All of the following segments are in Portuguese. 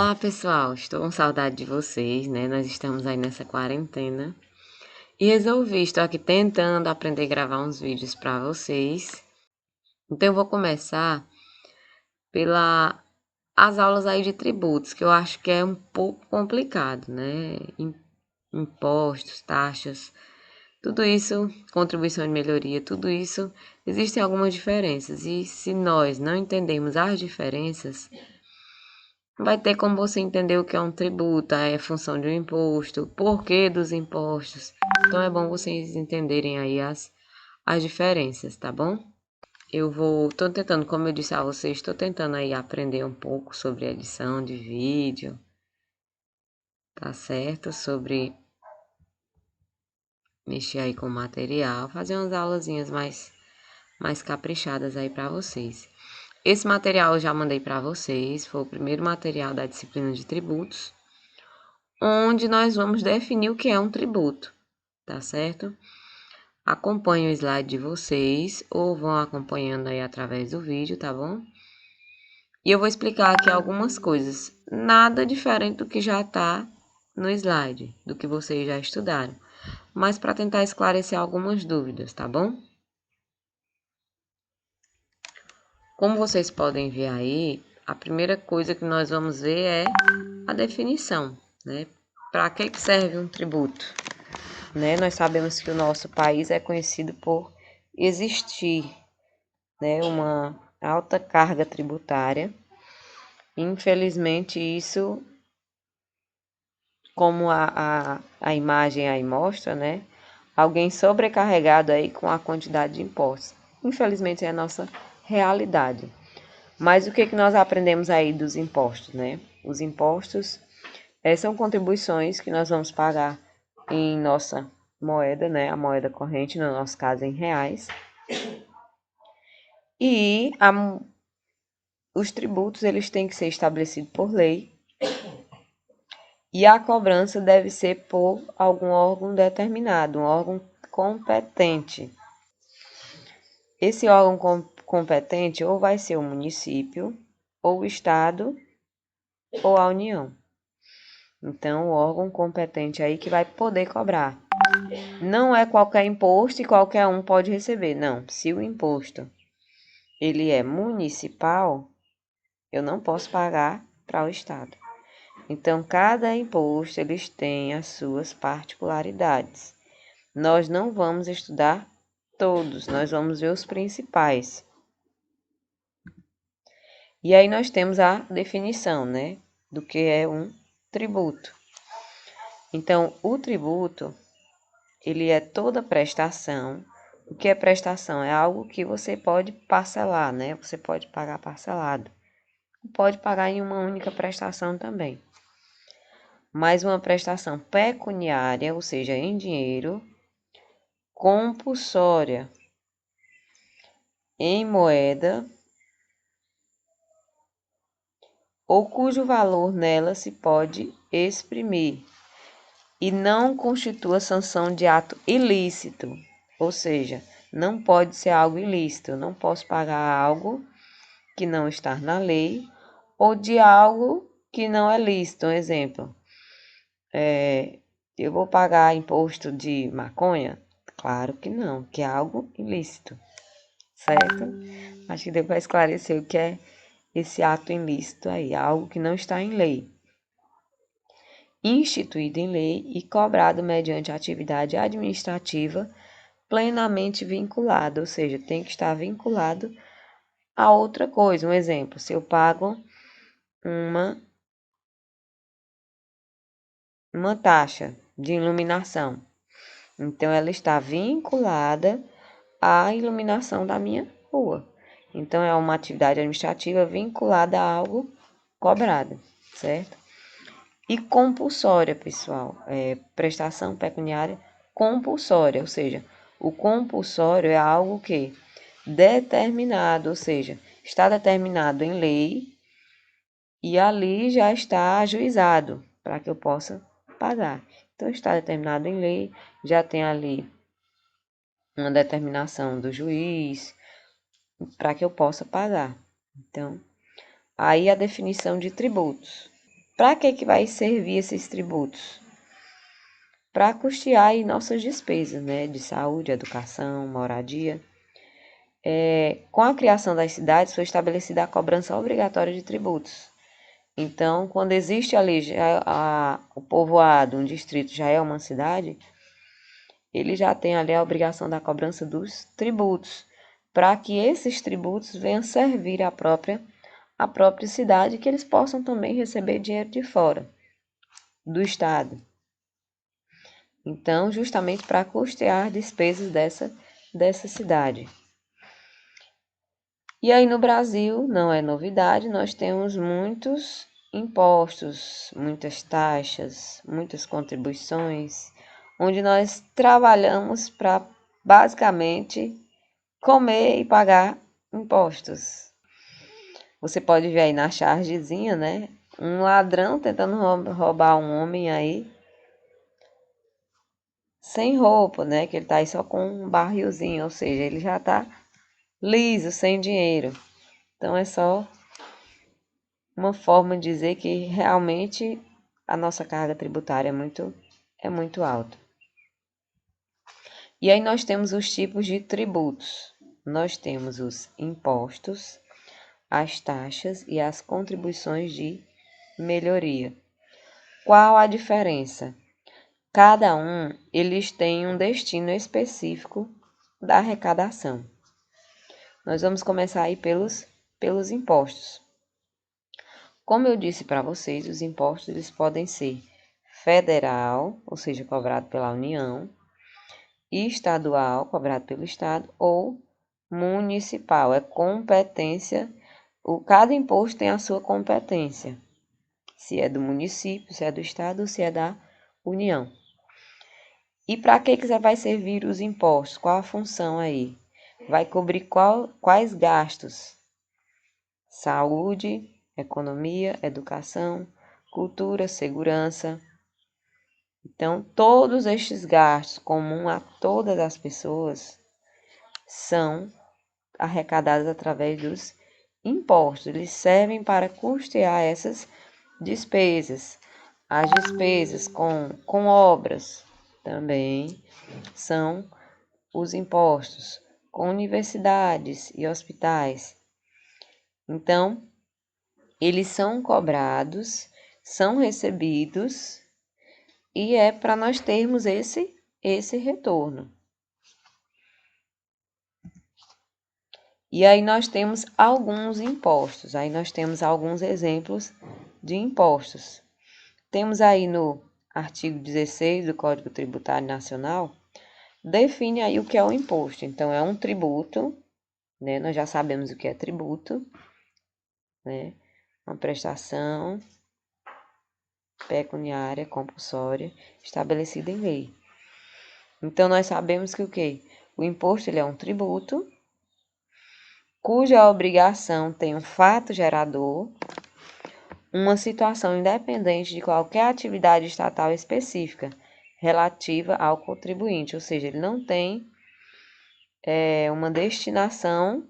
Olá, pessoal. Estou com saudade de vocês, né? Nós estamos aí nessa quarentena e estou aqui tentando aprender a gravar uns vídeos para vocês. Então eu vou começar pela as aulas aí de tributos, que eu acho que é um pouco complicado, né? Impostos, taxas, tudo isso, contribuição de melhoria, tudo isso, existem algumas diferenças e se nós não entendemos as diferenças, vai ter como você entender o que é um tributo, é função de um imposto, o porquê dos impostos. Então é bom vocês entenderem aí as diferenças, tá bom? Tô tentando, como eu disse a vocês, estou tentando aí aprender um pouco sobre edição de vídeo, tá certo? Sobre mexer aí com material, fazer umas aulazinhas mais caprichadas aí para vocês. Esse material eu já mandei para vocês, foi o primeiro material da disciplina de tributos, onde nós vamos definir o que é um tributo, tá certo? Acompanhe o slide de vocês ou vão acompanhando aí através do vídeo, tá bom? E eu vou explicar aqui algumas coisas, nada diferente do que já tá no slide, do que vocês já estudaram, mas para tentar esclarecer algumas dúvidas, tá bom? Como vocês podem ver aí, a primeira coisa que nós vamos ver é a definição, né? Para que serve um tributo? Né? Nós sabemos que o nosso país é conhecido por existir, né, uma alta carga tributária. Infelizmente, isso, como a imagem aí mostra, né, alguém sobrecarregado aí com a quantidade de impostos. Infelizmente, é a nossa realidade. Mas o que nós aprendemos aí dos impostos, né? Os impostos são contribuições que nós vamos pagar em nossa moeda, né? A moeda corrente, no nosso caso, em reais. E os tributos, eles têm que ser estabelecidos por lei. E a cobrança deve ser por algum órgão determinado, um órgão competente. Esse órgão competente ou vai ser o município, ou o estado, ou a União. Então, o órgão competente aí que vai poder cobrar. Não é qualquer imposto e qualquer um pode receber, não. Se o imposto ele é municipal, eu não posso pagar para o estado. Então, cada imposto eles têm as suas particularidades. Nós não vamos estudar todos, nós vamos ver os principais. E aí nós temos a definição, né, do que é um tributo. Então, o tributo, ele é toda prestação. O que é prestação? É algo que você pode parcelar, né? Você pode pagar parcelado. Pode pagar em uma única prestação também. Mas uma prestação pecuniária, ou seja, em dinheiro, compulsória, em moeda, ou cujo valor nela se pode exprimir, e não constitua sanção de ato ilícito, ou seja, não pode ser algo ilícito, eu não posso pagar algo que não está na lei, ou de algo que não é lícito. Um exemplo, eu vou pagar imposto de maconha? Claro que não, que é algo ilícito, certo? Acho que deu para esclarecer o que é esse ato ilícito aí, algo que não está em lei. Instituído em lei e cobrado mediante atividade administrativa plenamente vinculada, ou seja, tem que estar vinculado a outra coisa. Um exemplo, se eu pago uma taxa de iluminação, então ela está vinculada à iluminação da minha rua. Então é uma atividade administrativa vinculada a algo cobrado, certo? E compulsória, pessoal, prestação pecuniária compulsória, ou seja, o compulsório é algo que determinado, ou seja, está determinado em lei e ali já está ajuizado para que eu possa pagar. Então, está determinado em lei, já tem ali uma determinação do juiz para que eu possa pagar. Então, aí a definição de tributos. Para que vai servir esses tributos? Para custear aí nossas despesas, né, de saúde, educação, moradia. Com a criação das cidades, foi estabelecida a cobrança obrigatória de tributos. Então, quando existe ali o povoado, um distrito já é uma cidade, ele já tem ali a obrigação da cobrança dos tributos, para que esses tributos venham servir a própria cidade, que eles possam também receber dinheiro de fora do estado. Então, justamente para custear despesas dessa cidade. E aí no Brasil, não é novidade, nós temos muitos impostos, muitas taxas, muitas contribuições, onde nós trabalhamos para basicamente comer e pagar impostos. Você pode ver aí na chargezinha, né? Um ladrão tentando roubar um homem aí sem roupa, né? Que ele tá aí só com um barrilzinho, ou seja, ele já tá liso, sem dinheiro. Então é só uma forma de dizer que realmente a nossa carga tributária é muito alta. E aí nós temos os tipos de tributos. Nós temos os impostos, as taxas e as contribuições de melhoria. Qual a diferença? Cada um, eles têm um destino específico da arrecadação. Nós vamos começar aí pelos impostos. Como eu disse para vocês, os impostos eles podem ser federal, ou seja, cobrado pela União, estadual, cobrado pelo Estado, ou municipal, é competência, cada imposto tem a sua competência, se é do município, se é do Estado ou se é da União. E para que vai servir os impostos? Qual a função aí? Vai cobrir quais gastos? Saúde, economia, educação, cultura, segurança. Então, todos estes gastos comuns a todas as pessoas são arrecadados através dos impostos. Eles servem para custear essas despesas. As despesas com obras também são os impostos, com universidades e hospitais. Então, eles são cobrados, são recebidos e é para nós termos esse retorno. E aí nós temos alguns impostos, aí nós temos alguns exemplos de impostos. Temos aí no artigo 16 do Código Tributário Nacional, define aí o que é o imposto. Então, é um tributo, né? Nós já sabemos o que é tributo, né? Uma prestação pecuniária compulsória estabelecida em lei. Então, nós sabemos que o quê? O imposto ele é um tributo, cuja obrigação tem um fato gerador, uma situação independente de qualquer atividade estatal específica relativa ao contribuinte, ou seja, ele não tem uma destinação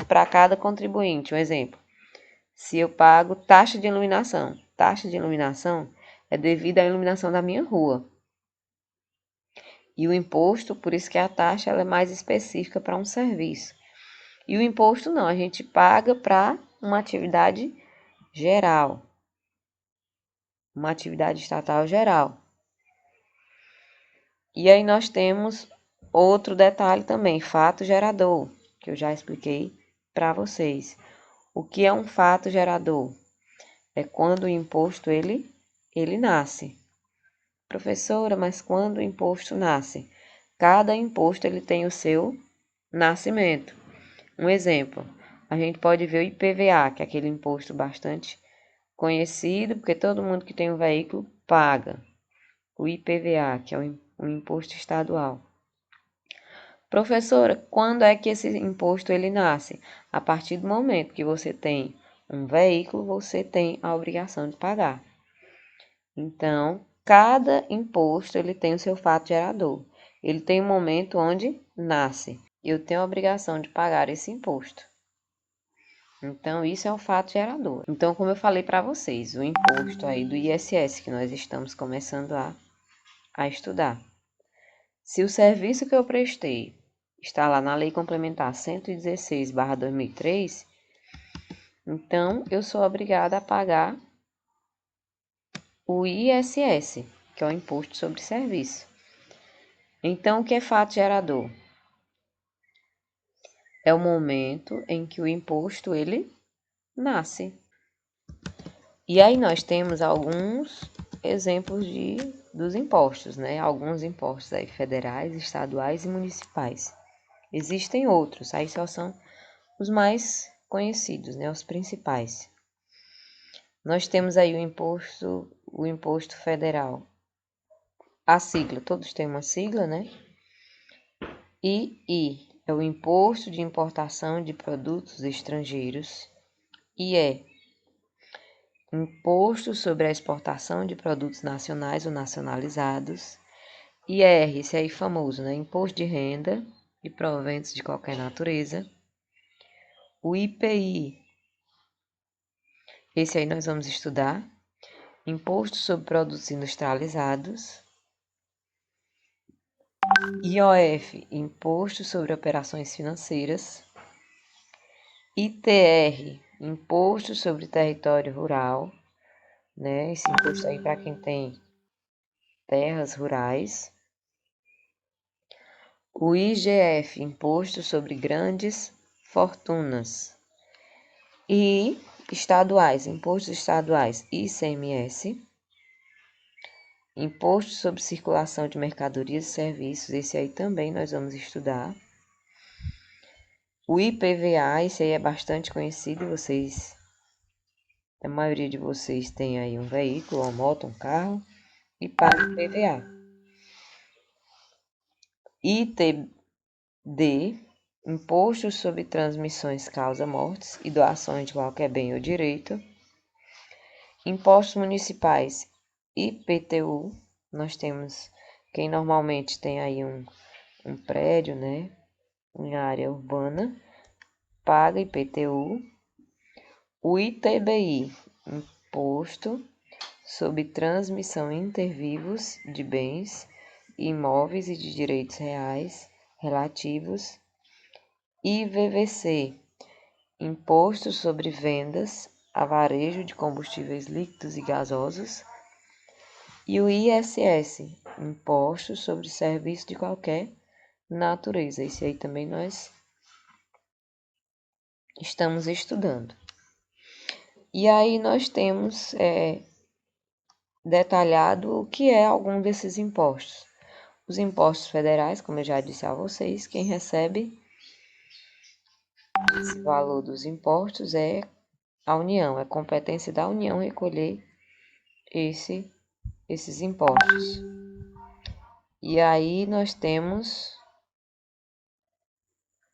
para cada contribuinte. Um exemplo, se eu pago taxa de iluminação é devido à iluminação da minha rua. E o imposto, por isso que a taxa ela é mais específica para um serviço. E o imposto não, a gente paga para uma atividade geral, uma atividade estatal geral. E aí nós temos outro detalhe também, fato gerador, que eu já expliquei para vocês. O que é um fato gerador? É quando o imposto ele nasce. Professora, mas quando o imposto nasce? Cada imposto ele tem o seu nascimento. Um exemplo, a gente pode ver o IPVA, que é aquele imposto bastante conhecido, porque todo mundo que tem um veículo paga. O IPVA, que é um imposto estadual. Professora, quando é que esse imposto ele nasce? A partir do momento que você tem um veículo, você tem a obrigação de pagar. Então, cada imposto ele tem o seu fato gerador. Ele tem um momento onde nasce. Eu tenho a obrigação de pagar esse imposto. Então, isso é um fato gerador. Então, como eu falei para vocês, o imposto aí do ISS que nós estamos começando a estudar. Se o serviço que eu prestei está lá na Lei Complementar 116/2003, então eu sou obrigada a pagar o ISS, que é o Imposto sobre Serviço. Então, o que é fato gerador? É o momento em que o imposto ele nasce. E aí nós temos alguns exemplos dos impostos, né? Alguns impostos aí federais, estaduais e municipais. Existem outros, aí só são os mais conhecidos, né? Os principais. Nós temos aí o imposto federal. A sigla, todos têm uma sigla, né? II é o Imposto de Importação de Produtos Estrangeiros. IE, Imposto sobre a Exportação de Produtos Nacionais ou Nacionalizados. IR, esse aí famoso, né? Imposto de Renda e Proventos de qualquer natureza. O IPI, esse aí nós vamos estudar. Imposto sobre Produtos Industrializados. IOF, Imposto sobre Operações Financeiras. ITR, Imposto sobre Território Rural, né? Esse imposto aí para quem tem terras rurais. O IGF, Imposto sobre Grandes Fortunas. E estaduais, impostos estaduais, ICMS. Imposto sobre Circulação de Mercadorias e Serviços, esse aí também nós vamos estudar. O IPVA, esse aí é bastante conhecido, a maioria de vocês tem aí um veículo, uma moto, um carro, e paga IPVA. ITD, Imposto sobre Transmissões Causa-Mortes e Doações de qualquer bem ou direito. Impostos Municipais, IPTU, nós temos quem normalmente tem aí um prédio, né, em área urbana, paga IPTU. O ITBI, Imposto sobre Transmissão Intervivos de Bens, Imóveis e de Direitos Reais relativos. IVVC, Imposto sobre Vendas a Varejo de Combustíveis Líquidos e Gasosos. E o ISS, Imposto sobre Serviço de qualquer natureza. Esse aí também nós estamos estudando. E aí nós temos detalhado o que é algum desses impostos. Os impostos federais, como eu já disse a vocês, quem recebe esse valor dos impostos é a União, é competência da União recolher esses impostos. E aí nós temos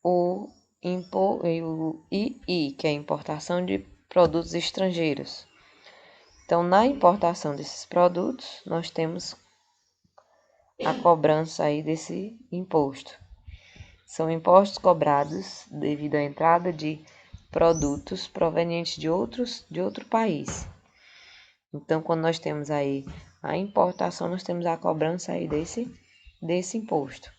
o II, que é a importação de produtos estrangeiros. Então, na importação desses produtos, nós temos a cobrança aí desse imposto. São impostos cobrados devido à entrada de produtos provenientes de outro país. Então, quando nós temos aí a importação, nós temos a cobrança aí desse imposto.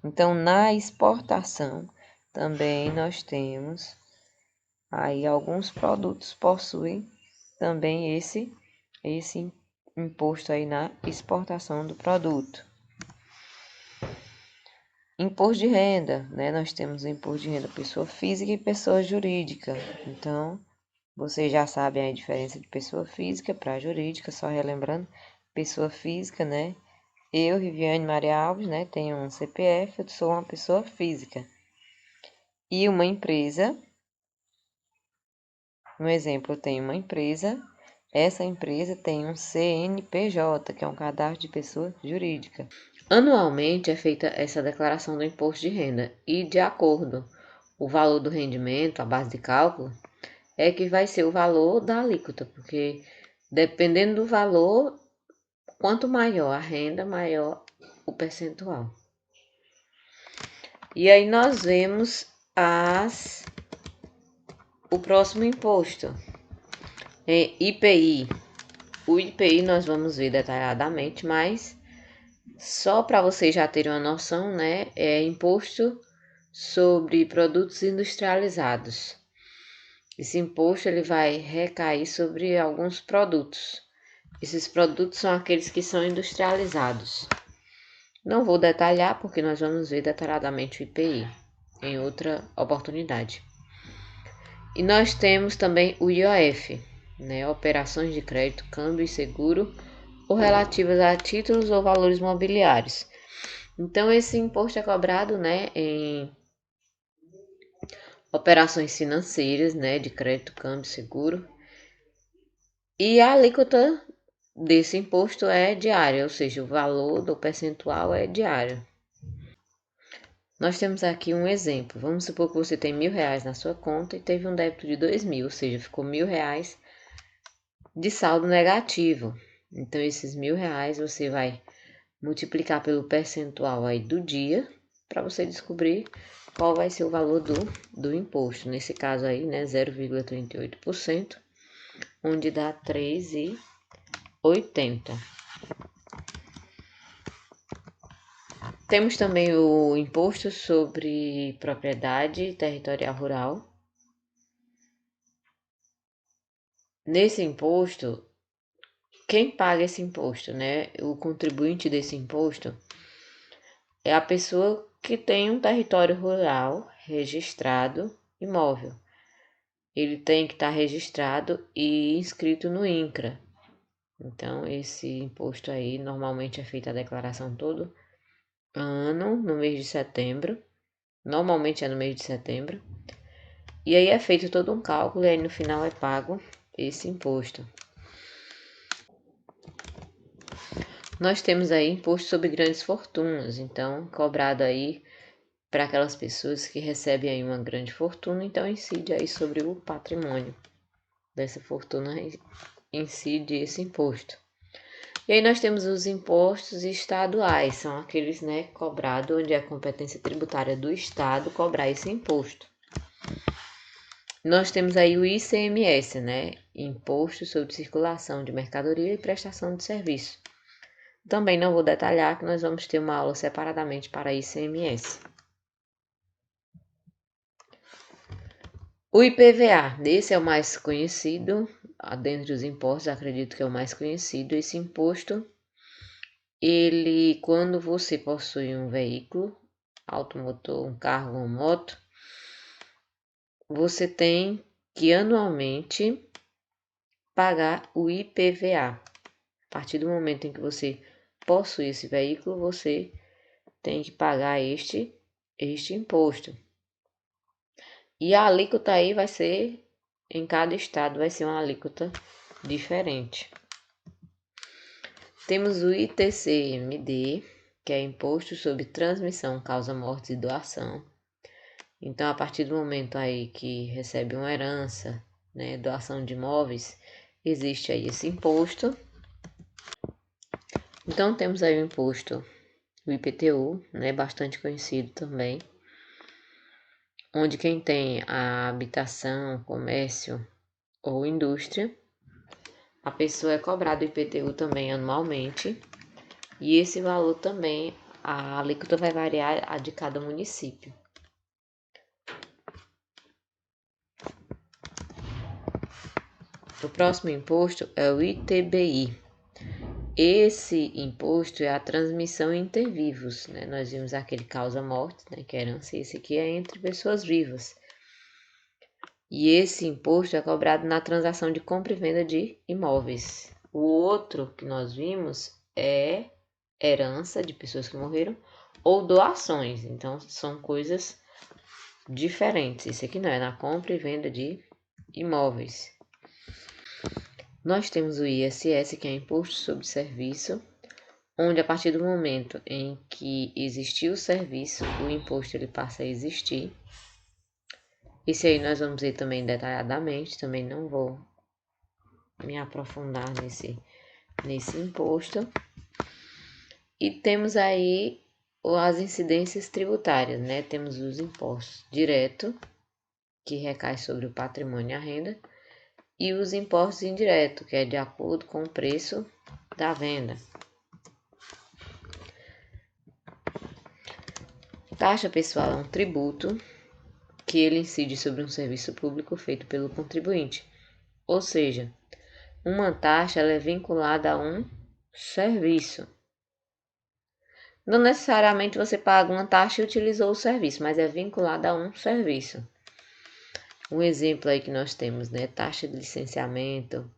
Então, na exportação, também nós temos aí alguns produtos possuem também esse imposto aí na exportação do produto. Imposto de renda, né? Nós temos o imposto de renda pessoa física e pessoa jurídica. Então, vocês já sabem a diferença de pessoa física para jurídica, só relembrando, pessoa física, né? Eu, Riviane Maria Alves, né, tenho um CPF, eu sou uma pessoa física. E uma empresa, um exemplo, eu tenho uma empresa, essa empresa tem um CNPJ, que é um cadastro de pessoa jurídica. Anualmente é feita essa declaração do imposto de renda e, de acordo com o valor do rendimento, a base de cálculo, é que vai ser o valor da alíquota, porque dependendo do valor, quanto maior a renda, maior o percentual. E aí nós vemos as O próximo imposto é IPI. O IPI nós vamos ver detalhadamente, mas só para vocês já terem uma noção, né? É imposto sobre produtos industrializados. Esse imposto ele vai recair sobre alguns produtos. Esses produtos são aqueles que são industrializados. Não vou detalhar porque nós vamos ver detalhadamente o IPI em outra oportunidade. E nós temos também o IOF, né? Operações de crédito, câmbio e seguro ou relativas a títulos ou valores mobiliários. Então esse imposto é cobrado, né, em operações financeiras, né, de crédito, câmbio, seguro. E a alíquota desse imposto é diária, ou seja, o valor do percentual é diário. Nós temos aqui um exemplo. Vamos supor que você tem R$ 1.000 na sua conta e teve um débito de 2.000, ou seja, ficou R$ 1.000 de saldo negativo. Então, esses R$ 1.000 você vai multiplicar pelo percentual aí do dia para você descobrir qual vai ser o valor do imposto. Nesse caso aí, né, 0,38%, onde dá R$ 3,80. Temos também o imposto sobre propriedade territorial rural. Nesse imposto, quem paga esse imposto, né? O contribuinte desse imposto é a pessoa que tem um território rural registrado imóvel. Ele tem que estar registrado e inscrito no INCRA. Então, esse imposto aí, normalmente é feita a declaração todo ano, no mês de setembro. Normalmente é no mês de setembro. E aí é feito todo um cálculo e aí no final é pago esse imposto. Nós temos aí imposto sobre grandes fortunas, então cobrado aí para aquelas pessoas que recebem aí uma grande fortuna, então incide aí sobre o patrimônio dessa fortuna, incide esse imposto. E aí nós temos os impostos estaduais, são aqueles, né, cobrados onde é a competência tributária do estado cobrar esse imposto. Nós temos aí o ICMS, né, Imposto sobre Circulação de Mercadoria e Prestação de Serviço. Também não vou detalhar que nós vamos ter uma aula separadamente para ICMS. O IPVA, esse é o mais conhecido, dentre os impostos, acredito que é o mais conhecido. Esse imposto, ele, quando você possui um veículo, automotor, um carro ou moto, você tem que anualmente pagar o IPVA. A partir do momento em que você possui esse veículo, você tem que pagar este imposto. E a alíquota aí vai ser, em cada estado vai ser uma alíquota diferente. Temos o ITCMD, que é Imposto sobre Transmissão, Causa Mortes e Doação. Então, a partir do momento aí que recebe uma herança, né, doação de imóveis, existe aí esse imposto. Então, temos aí o imposto, o IPTU, né, bastante conhecido também, onde quem tem a habitação, comércio ou indústria, a pessoa é cobrada o IPTU também anualmente, e esse valor também, a alíquota vai variar a de cada município. O próximo imposto é o ITBI. Esse imposto é a transmissão inter vivos, né? Nós vimos aquele causa-morte, né, que é herança, esse aqui é entre pessoas vivas. E esse imposto é cobrado na transação de compra e venda de imóveis. O outro que nós vimos é herança de pessoas que morreram ou doações. Então, são coisas diferentes. Esse aqui não é na compra e venda de imóveis. Nós temos o ISS, que é Imposto sobre Serviço, onde a partir do momento em que existiu o serviço, o imposto ele passa a existir. Esse aí nós vamos ver também detalhadamente, também não vou me aprofundar nesse imposto. E temos aí as incidências tributárias, né? Temos os impostos direto, que recai sobre o patrimônio e a renda, e os impostos indiretos, que é de acordo com o preço da venda. Taxa pessoal é um tributo que ele incide sobre um serviço público feito pelo contribuinte, ou seja, uma taxa ela é vinculada a um serviço. Não necessariamente você paga uma taxa e utilizou o serviço, mas é vinculada a um serviço. Um exemplo aí que nós temos, né? Taxa de licenciamento,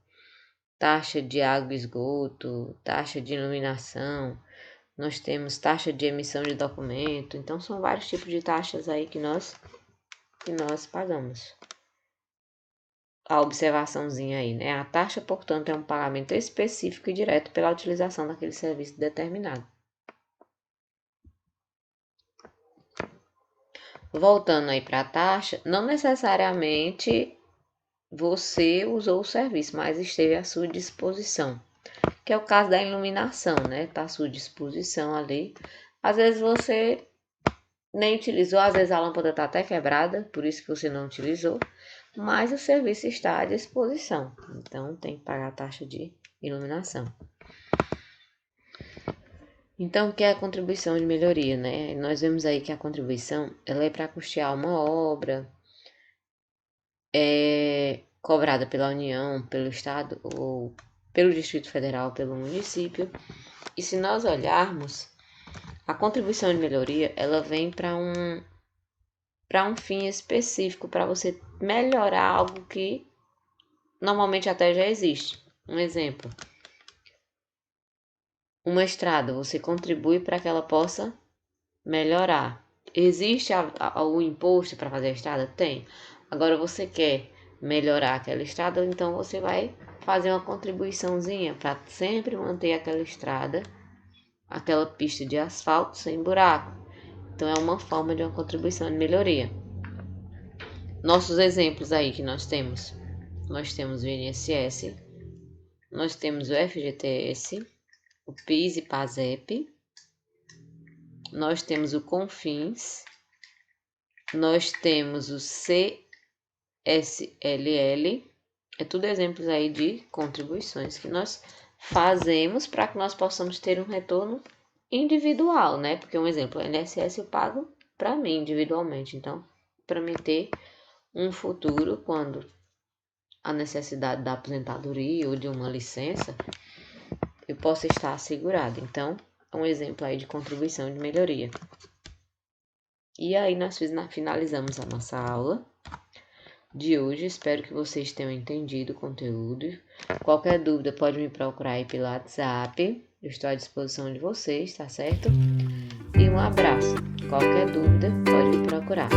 taxa de água e esgoto, taxa de iluminação, nós temos taxa de emissão de documento. Então, são vários tipos de taxas aí que nós pagamos. A observaçãozinha aí, né? A taxa, portanto, é um pagamento específico e direto pela utilização daquele serviço determinado. Voltando aí para a taxa, não necessariamente você usou o serviço, mas esteve à sua disposição. Que é o caso da iluminação, né? Tá à sua disposição ali. Às vezes você nem utilizou, às vezes a lâmpada está até quebrada, por isso que você não utilizou, mas o serviço está à disposição. Então tem que pagar a taxa de iluminação. Então, o que é a contribuição de melhoria, né? Nós vemos aí que a contribuição ela é para custear uma obra, cobrada pela União, pelo Estado ou pelo Distrito Federal, pelo município. E se nós olharmos, a contribuição de melhoria ela vem para um fim específico, para você melhorar algo que normalmente até já existe. Um exemplo, uma estrada, você contribui para que ela possa melhorar. Existe o imposto para fazer a estrada? Tem. Agora você quer melhorar aquela estrada, então você vai fazer uma contribuiçãozinha para sempre manter aquela estrada, aquela pista de asfalto sem buraco. Então é uma forma de uma contribuição de melhoria. Nossos exemplos aí que nós temos o INSS, nós temos o FGTS, o PIS e PASEP, nós temos o CONFINS, nós temos o CSLL, é tudo exemplos aí de contribuições que nós fazemos para que nós possamos ter um retorno individual, né? Porque um exemplo, o INSS eu pago para mim individualmente, então para mim ter um futuro quando a necessidade da aposentadoria ou de uma licença, eu posso estar assegurado. Então, é um exemplo aí de contribuição de melhoria. E aí nós finalizamos a nossa aula de hoje. Espero que vocês tenham entendido o conteúdo. Qualquer dúvida pode me procurar aí pelo WhatsApp. Eu estou à disposição de vocês, tá certo? E um abraço. Qualquer dúvida pode me procurar.